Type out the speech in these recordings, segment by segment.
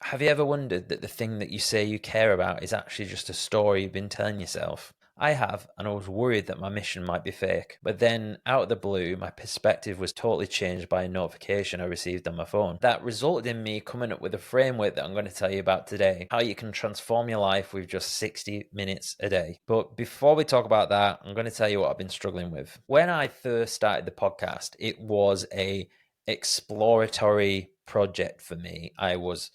Have you ever wondered that the thing that you say you care about is actually just a story you've been telling yourself? I have, and I was worried that my mission might be fake. But then, out of the blue, my perspective was totally changed by a notification I received on my phone. That resulted in me coming up with a framework that I'm going to tell you about today, how you can transform your life with just 60 minutes a day. But before we talk about that, I'm going to tell you what I've been struggling with. When I first started the podcast, it was a exploratory project for me. I was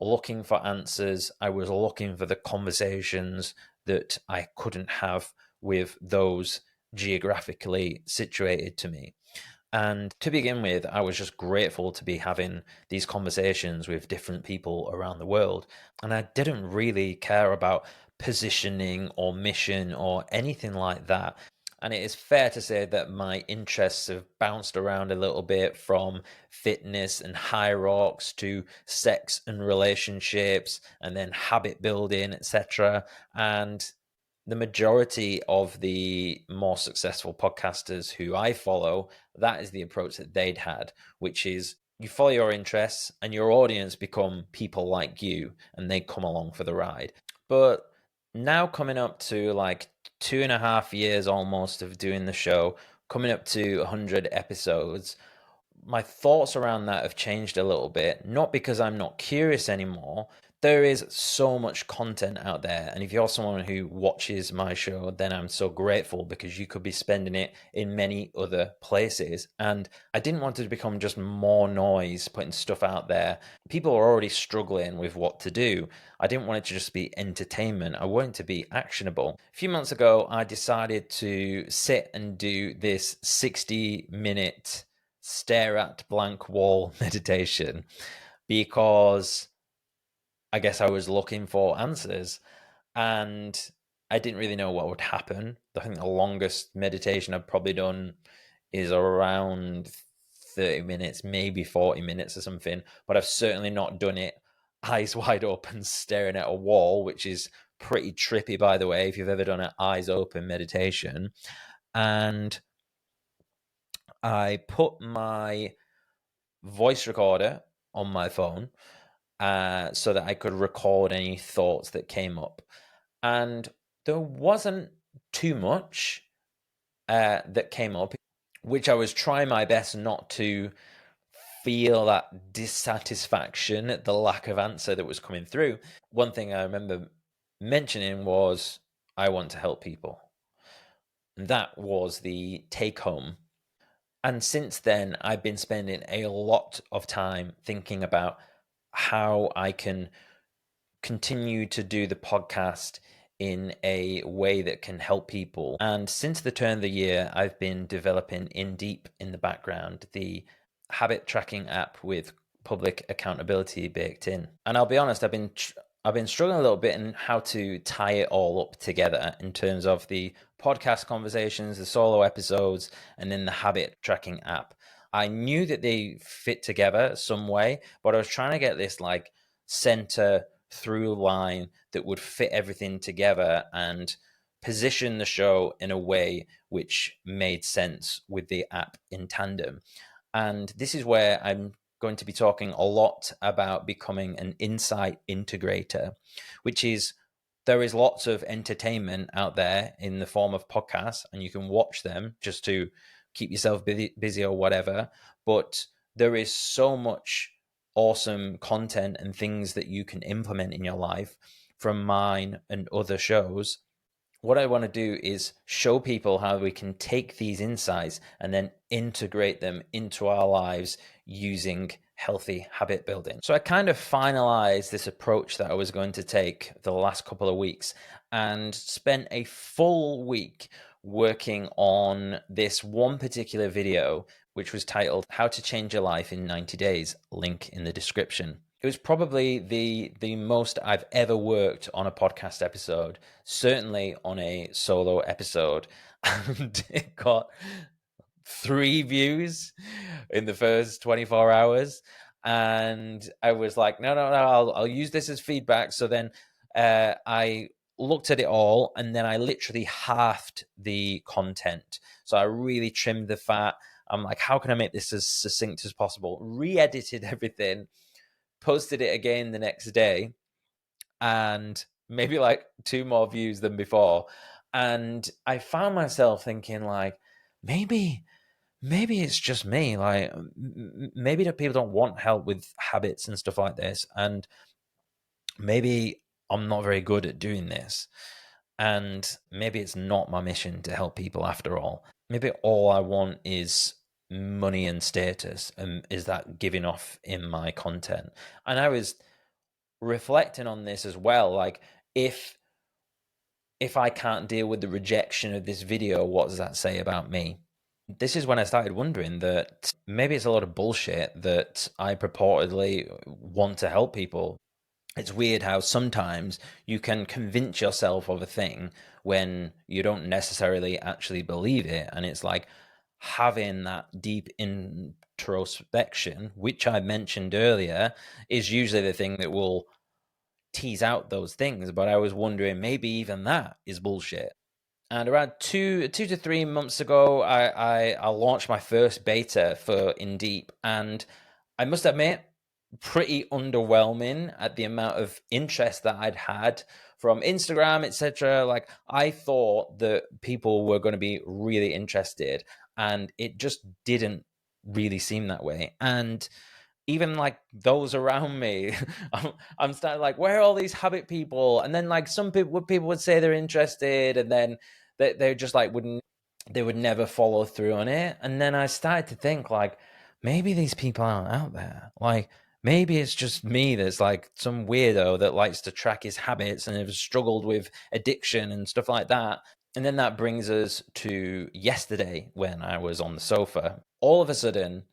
looking for answers. I was looking for the conversations that I couldn't have with those geographically situated to me. And to begin with, I was just grateful to be having these conversations with different people around the world. And I didn't really care about positioning or mission or anything like that. And it is fair to say that my interests have bounced around a little bit from fitness and high rocks to sex and relationships and then habit building, etc. And the majority of the more successful podcasters who I follow, that is the approach that they'd had, which is you follow your interests and your audience become people like you and they come along for the ride. But now coming up to like 2.5 years almost of doing the show, coming up to 100 episodes, my thoughts around that have changed a little bit. Not because I'm not curious anymore. There is so much content out there. And if you're someone who watches my show, then I'm so grateful because you could be spending it in many other places. And I didn't want it to become just more noise, putting stuff out there. People are already struggling with what to do. I didn't want it to just be entertainment. I wanted it to be actionable. A few months ago, I decided to sit and do this 60-minute stare at blank wall meditation because I guess I was looking for answers and I didn't really know what would happen. I think the longest meditation I've probably done is around 30 minutes, maybe 40 minutes or something, but I've certainly not done it eyes wide open staring at a wall, which is pretty trippy, by the way, if you've ever done an eyes open meditation. And I put my voice recorder on my phone so that I could record any thoughts that came up. And there wasn't too much that came up, which I was trying my best not to feel that dissatisfaction at the lack of answer that was coming through. One thing I remember mentioning was, I want to help people. And that was the take home. And since then, I've been spending a lot of time thinking about how I can continue to do the podcast in a way that can help people. And since the turn of the year, I've been developing Indiip in the background, the habit tracking app with public accountability baked in. And I'll be honest, I've been struggling a little bit in how to tie it all up together in terms of the podcast conversations, the solo episodes, and then the habit tracking app. I knew that they fit together some way, but I was trying to get this like center through line that would fit everything together and position the show in a way which made sense with the app in tandem. And this is where I'm going to be talking a lot about becoming an insight integrator, which is there is lots of entertainment out there in the form of podcasts, and you can watch them just to keep yourself busy or whatever. But there is so much awesome content and things that you can implement in your life from mine and other shows. What I want to do is show people how we can take these insights and then integrate them into our lives using healthy habit building. So I kind of finalized this approach that I was going to take the last couple of weeks and spent a full week working on this one particular video, which was titled How to Change Your Life in 90 Days, link in the description. It was probably the most I've ever worked on a podcast episode, certainly on a solo episode. And it got 3 views in the first 24 hours. And I was like, no, I'll use this as feedback. So then I looked at it all, and then I literally halved the content. So I really trimmed the fat. I'm like, how can I make this as succinct as possible? Re-edited everything, posted it again the next day, and maybe like 2 more views than before. And I found myself thinking, like, maybe it's just me. Like, maybe that people don't want help with habits and stuff like this, and maybe I'm not very good at doing this, and maybe it's not my mission to help people after all. Maybe all I want is money and status, and is that giving off in my content? And I was reflecting on this as well, like, if I can't deal with the rejection of this video, what does that say about me? This is when I started wondering that maybe it's a lot of bullshit that I purportedly want to help people. It's weird how sometimes you can convince yourself of a thing when you don't necessarily actually believe it. And it's like having that deep introspection, which I mentioned earlier, is usually the thing that will tease out those things. But I was wondering, maybe even that is bullshit. And around 2 to 3 months ago, I launched my first beta for Indiip, and I must admit, pretty underwhelming at the amount of interest that I'd had from Instagram, etc. Like, I thought that people were going to be really interested, and it just didn't really seem that way. And even like those around me, I'm starting like, where are all these habit people? And then like some people would say they're interested, and then they just like wouldn't, they would never follow through on it. And then I started to think, like, maybe these people aren't out there. Like, maybe it's just me that's like some weirdo that likes to track his habits and has struggled with addiction and stuff like that. And then that brings us to yesterday when I was on the sofa. All of a sudden,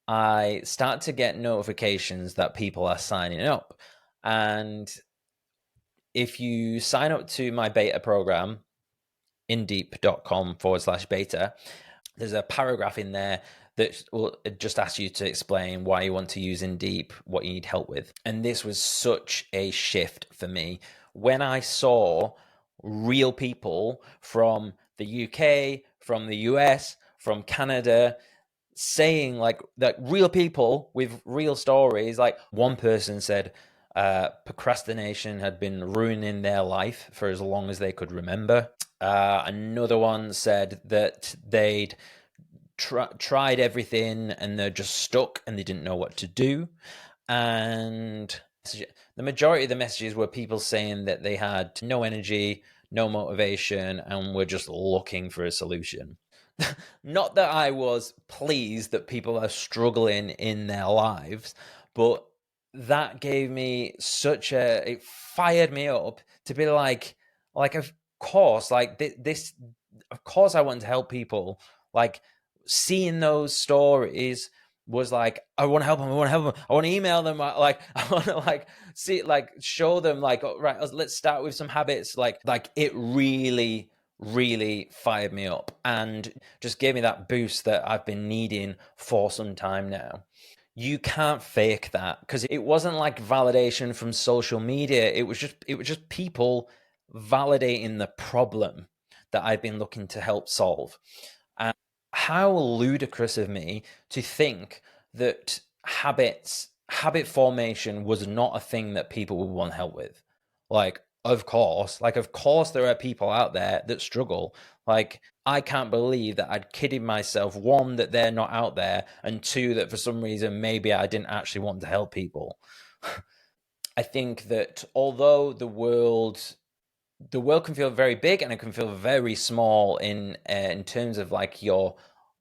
I start to get notifications that people are signing up. And if you sign up to my beta program, indiip.com/beta, there's a paragraph in there that will just ask you to explain why you want to use Indiip, what you need help with. And this was such a shift for me when I saw real people from the UK, from the US, from Canada, saying like that, real people with real stories. Like, one person said procrastination had been ruining their life for as long as they could remember. Another one said that they'd tried everything and they're just stuck and they didn't know what to do. And the majority of the messages were people saying that they had no energy, no motivation, and were just looking for a solution. Not that I was pleased that people are struggling in their lives, but that gave me it fired me up to be like, of course, like this, of course I want to help people. Like, seeing those stories was like, I want to help them. I want to help them. I want to email them. Like, I want to like see, like, show them, like, right, let's start with some habits. Like it really fired me up and just gave me that boost that I've been needing for some time now. You can't fake that, because it wasn't like validation from social media. It was just people validating the problem that I've been looking to help solve. And how ludicrous of me to think that habit formation was not a thing that people would want help with. Like, of course, there are people out there that struggle. Like, I can't believe that I'd kidded myself, one, that they're not out there, and two, that for some reason maybe I didn't actually want to help people. I think that although the world can feel very big and it can feel very small in terms of like your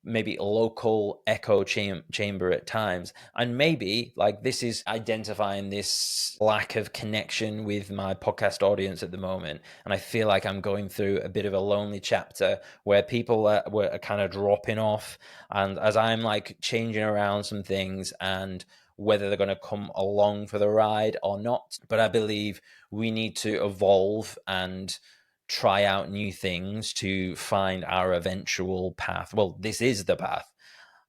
maybe local echo chamber at times, and maybe like this is identifying this lack of connection with my podcast audience at the moment, and I feel like I'm going through a bit of a lonely chapter where people are kind of dropping off, and as I'm like changing around some things and whether they're going to come along for the ride or not. But I believe we need to evolve and try out new things to find our eventual path. Well, this is the path.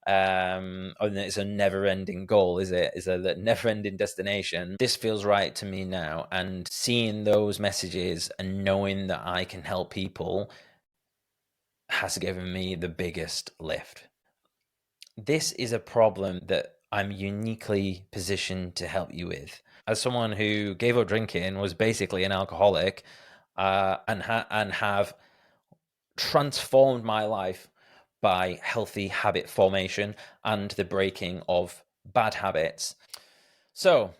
And it's a never-ending goal, is it? It's a never-ending destination. This feels right to me now, and seeing those messages and knowing that I can help people has given me the biggest lift. This is a problem that I'm uniquely positioned to help you with. As someone who gave up drinking, was basically an alcoholic, and have transformed my life by healthy habit formation and the breaking of bad habits. So,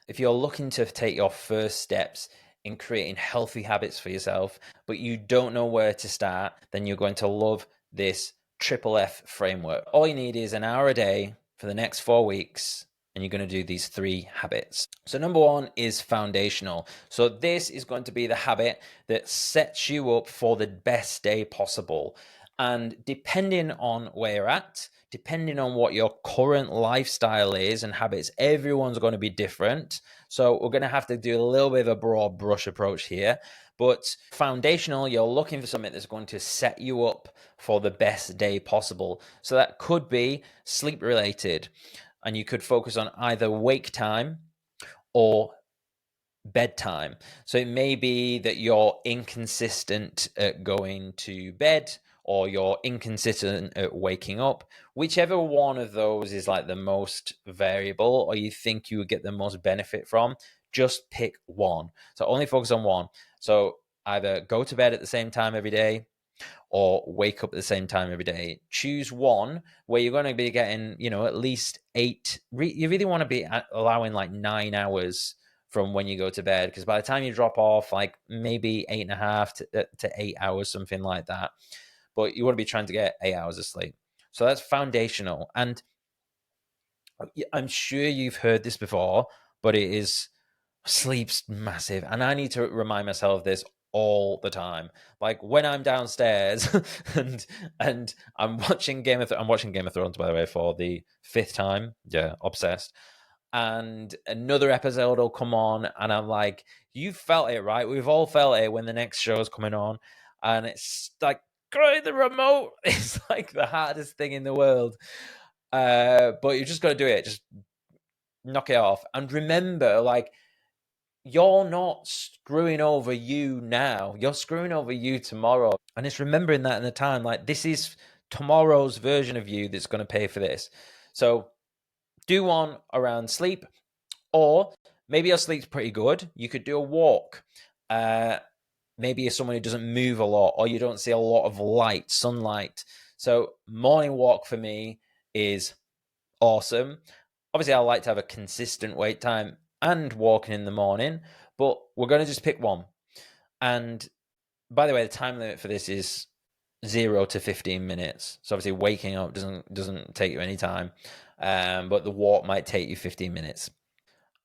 if you're looking to take your first steps in creating healthy habits for yourself, but you don't know where to start, then you're going to love this triple F framework. All you need is an hour a day for the next 4 weeks, and you're going to do these 3 habits. So number 1 is foundational. So this is going to be the habit that sets you up for the best day possible. And depending on where you're at, depending on what your current lifestyle is and habits, everyone's going to be different. So we're going to have to do a little bit of a broad brush approach here. But foundational, you're looking for something that's going to set you up for the best day possible. So that could be sleep related, and you could focus on either wake time or bedtime. So it may be that you're inconsistent at going to bed, or you're inconsistent at waking up. Whichever one of those is like the most variable, or you think you would get the most benefit from, just pick one. So only focus on one. So either go to bed at the same time every day, or wake up at the same time every day. Choose one where you're going to be getting, at least 8. You really want to be allowing like 9 hours from when you go to bed, because by the time you drop off, like maybe 8.5 to 8 hours, something like that. But you want to be trying to get 8 hours of sleep. So that's foundational. And I'm sure you've heard this before, but it is, sleep's massive. And I need to remind myself of this all the time. Like when I'm downstairs and I'm watching Game of Thrones, by the way, for the 5th time. Yeah, obsessed. And another episode will come on, and I'm like, you felt it, right? We've all felt it when the next show is coming on. And it's like, grab the remote. It's like the hardest thing in the world. But you just got to do it. Just knock it off. And remember, like, you're not screwing over you now. You're screwing over you tomorrow. And it's remembering that in the time, like, this is tomorrow's version of you that's going to pay for this. So do one around sleep, or maybe your sleep's pretty good. You could do a walk. Maybe you're someone who doesn't move a lot, or you don't see a lot of light, sunlight. So morning walk for me is awesome. Obviously, I like to have a consistent wait time and walking in the morning, but we're going to just pick one. And by the way, the time limit for this is 0 to 15 minutes. So obviously, waking up doesn't take you any time, but the walk might take you 15 minutes.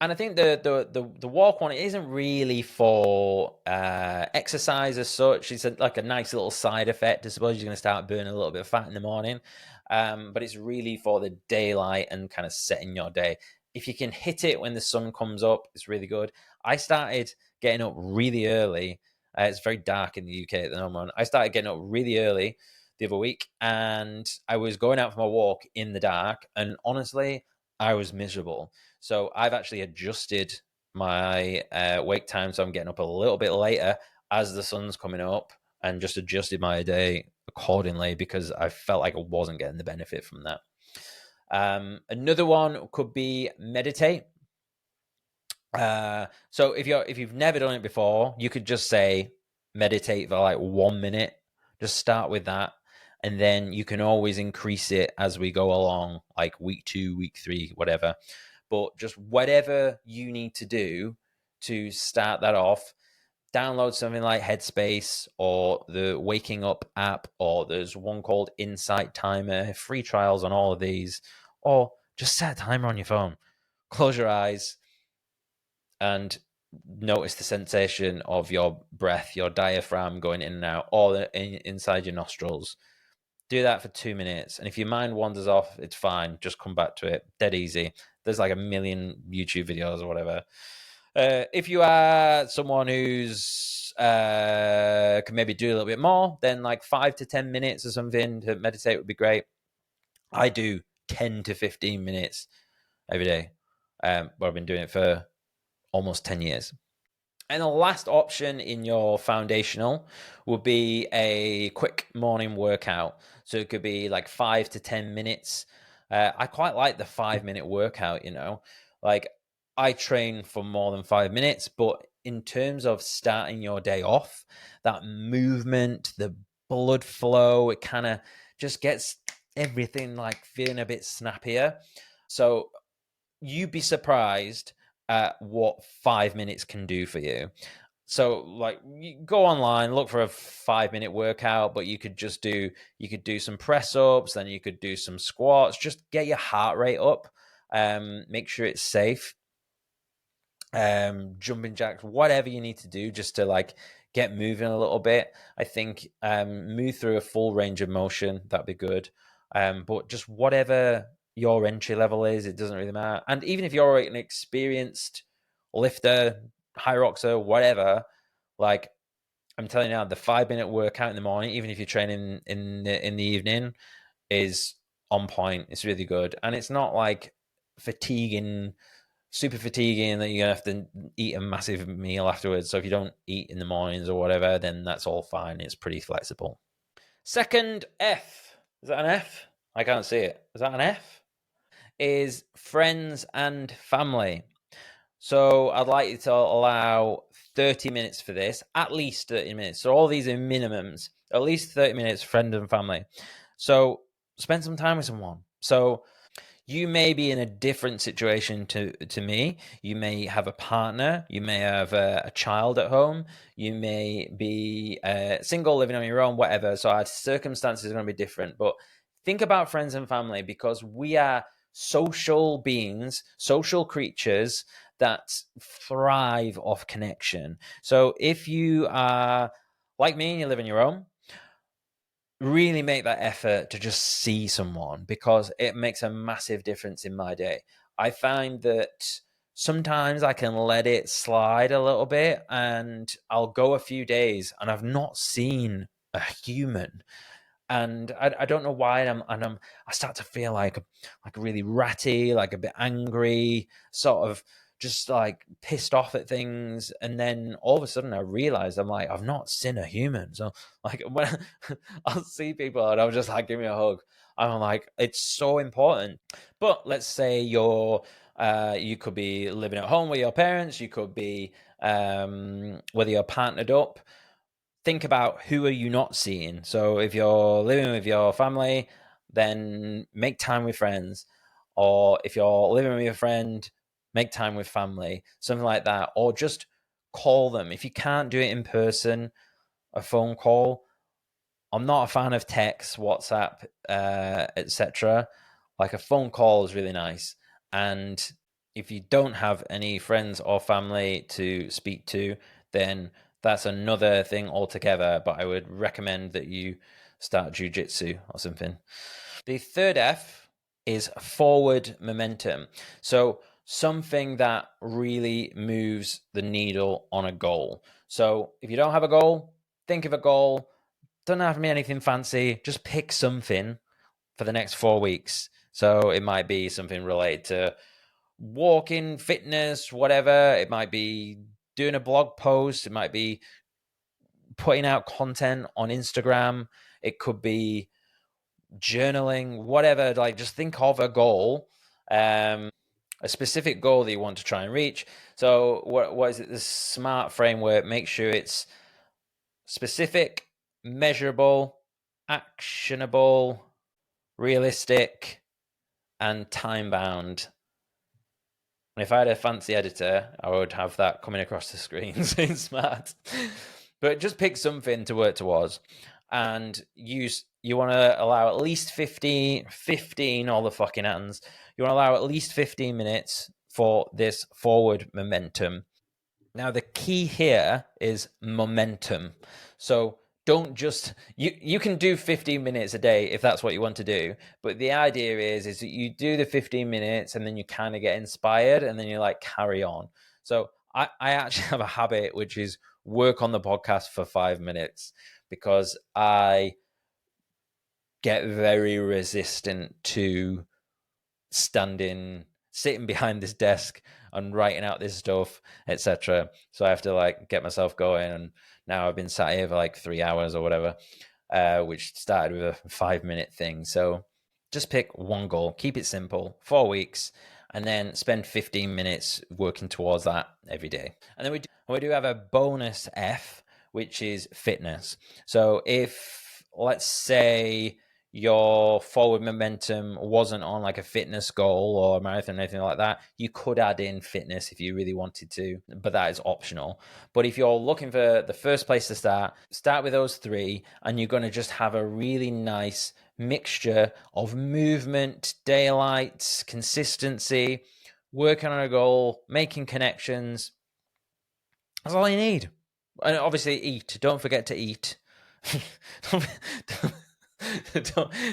And I think the walk one isn't really for exercise as such. It's like a nice little side effect. I suppose you're going to start burning a little bit of fat in the morning, but it's really for the daylight and kind of setting your day. If you can hit it when the sun comes up, it's really good. I started getting up really early. It's very dark in the UK at the moment. I started getting up really early the other week, and I was going out for my walk in the dark, and honestly, I was miserable. So I've actually adjusted my wake time, so I'm getting up a little bit later as the sun's coming up, and just adjusted my day accordingly, because I felt like I wasn't getting the benefit from that. Another one could be meditate. So if you've never done it before, you could just say meditate for like 1 minute. Just start with that, and then you can always increase it as we go along, like week 2, week 3, whatever. But just whatever you need to do to start that off, download something like Headspace or the Waking Up app, or there's one called Insight Timer, free trials on all of these, or just set a timer on your phone. Close your eyes and notice the sensation of your breath, your diaphragm going in and out, or inside your nostrils. Do that for 2 minutes. And if your mind wanders off, it's fine. Just come back to it. Dead easy. There's like a million YouTube videos or whatever. If you are someone who's can maybe do a little bit more, then like 5 to 10 minutes or something to meditate would be great. I do 10 to 15 minutes every day. But I've been doing it for almost 10 years. And the last option in your foundational would be a quick morning workout. So it could be like 5 to 10 minutes. I quite like the 5 minute workout, like I train for more than 5 minutes, but in terms of starting your day off, that movement, the blood flow, it kind of just gets everything like feeling a bit snappier. So you'd be surprised at what 5 minutes can do for you. So like you go online, look for a 5 minute workout, but you could do some press ups, then you could do some squats, just get your heart rate up, make sure it's safe, jumping jacks, whatever you need to do just to like get moving a little bit. I think move through a full range of motion, that'd be good. But just whatever your entry level is, it doesn't really matter. And even if you're an experienced lifter, high roxer, whatever, like I'm telling you now, the 5 minute workout in the morning, even if you're training in the evening, is on point. It's really good, and it's not like fatiguing, super fatiguing that you're gonna have to eat a massive meal afterwards. So if you don't eat in the mornings or whatever, then that's all fine. It's pretty flexible. Second F, is that an F? I can't see it. Is that an F? Is friends and family. So I'd like you to allow 30 minutes for this, at least 30 minutes. So all these are minimums, at least 30 minutes, friend and family. So spend some time with someone. So you may be in a different situation to me. You may have a partner. You may have a child at home. You may be single, living on your own, whatever. So our circumstances are going to be different. But think about friends and family, because we are social beings, social creatures that thrive off connection. So if you are like me and you live on your own, really make that effort to just see someone, because it makes a massive difference in my day. I find that sometimes I can let it slide a little bit and I'll go a few days and I've not seen a human, and I don't know why. I start to feel like really ratty, like a bit angry, sort of just like pissed off at things. And then all of a sudden I realize I'm like, I've not seen a human. So like when I'll see people and I'm just like, give me a hug. I'm like, it's so important. But let's say you could be living at home with your parents, you could be whether you're partnered up. Think about who are you not seeing. So if you're living with your family, then make time with friends. Or if you're living with your friend, make time with family, something like that. Or just call them. If you can't do it in person, a phone call. I'm not a fan of text, WhatsApp, etc. Like a phone call is really nice. And if you don't have any friends or family to speak to, then that's another thing altogether. But I would recommend that you start jujitsu or something. The third F is forward momentum. So something that really moves the needle on a goal. So if you don't have a goal, think of a goal. Doesn't have to be anything fancy. Just pick something for the next 4 weeks. So it might be something related to walking, fitness, whatever. It might be doing a blog post. It might be putting out content on Instagram. It could be journaling, whatever. Like just think of a goal, a specific goal that you want to try and reach. So what is it? The SMART framework. Make sure it's specific, measurable, actionable, realistic, and time bound. And if I had a fancy editor, I would have that coming across the screens in smart. But just pick something to work towards, and you want to allow at least 15 all the fucking hands. You want to allow at least 15 minutes for this forward momentum. Now, the key here is momentum. So don't just you can do 15 minutes a day if that's what you want to do, but the idea is that you do the 15 minutes and then you kind of get inspired and then you like carry on. So I actually have a habit, which is work on the podcast for 5 minutes, because I get very resistant to sitting behind this desk and writing out this stuff, etc. So I have to like get myself going, and now I've been sat here for like 3 hours or whatever, which started with a 5 minute thing. So Just pick one goal, keep it simple, 4 weeks, and then spend 15 minutes working towards that every day. And then we do have a bonus F, which is fitness. So if, let's say, your forward momentum wasn't on like a fitness goal or a marathon or anything like that, you could add in fitness if you really wanted to, but that is optional. But if you're looking for the first place to start with those three, and you're going to just have a really nice mixture of movement, daylight, consistency, working on a goal, making connections. That's all you need. And obviously eat. Don't forget to eat.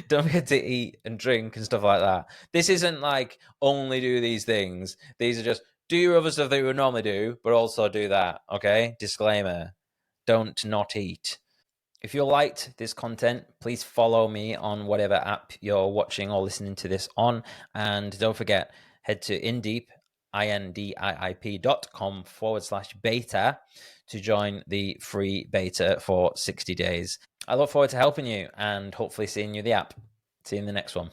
don't forget to eat and drink and stuff like that. This isn't like only do these things. These are just do your other stuff that you would normally do, but also do that. Okay? Disclaimer. Don't not eat. If you liked this content, please follow me on whatever app you're watching or listening to this on. And don't forget, head to indiip, indiip.com/beta to join the free beta for 60 days. I look forward to helping you and hopefully seeing you in the app. See you in the next one.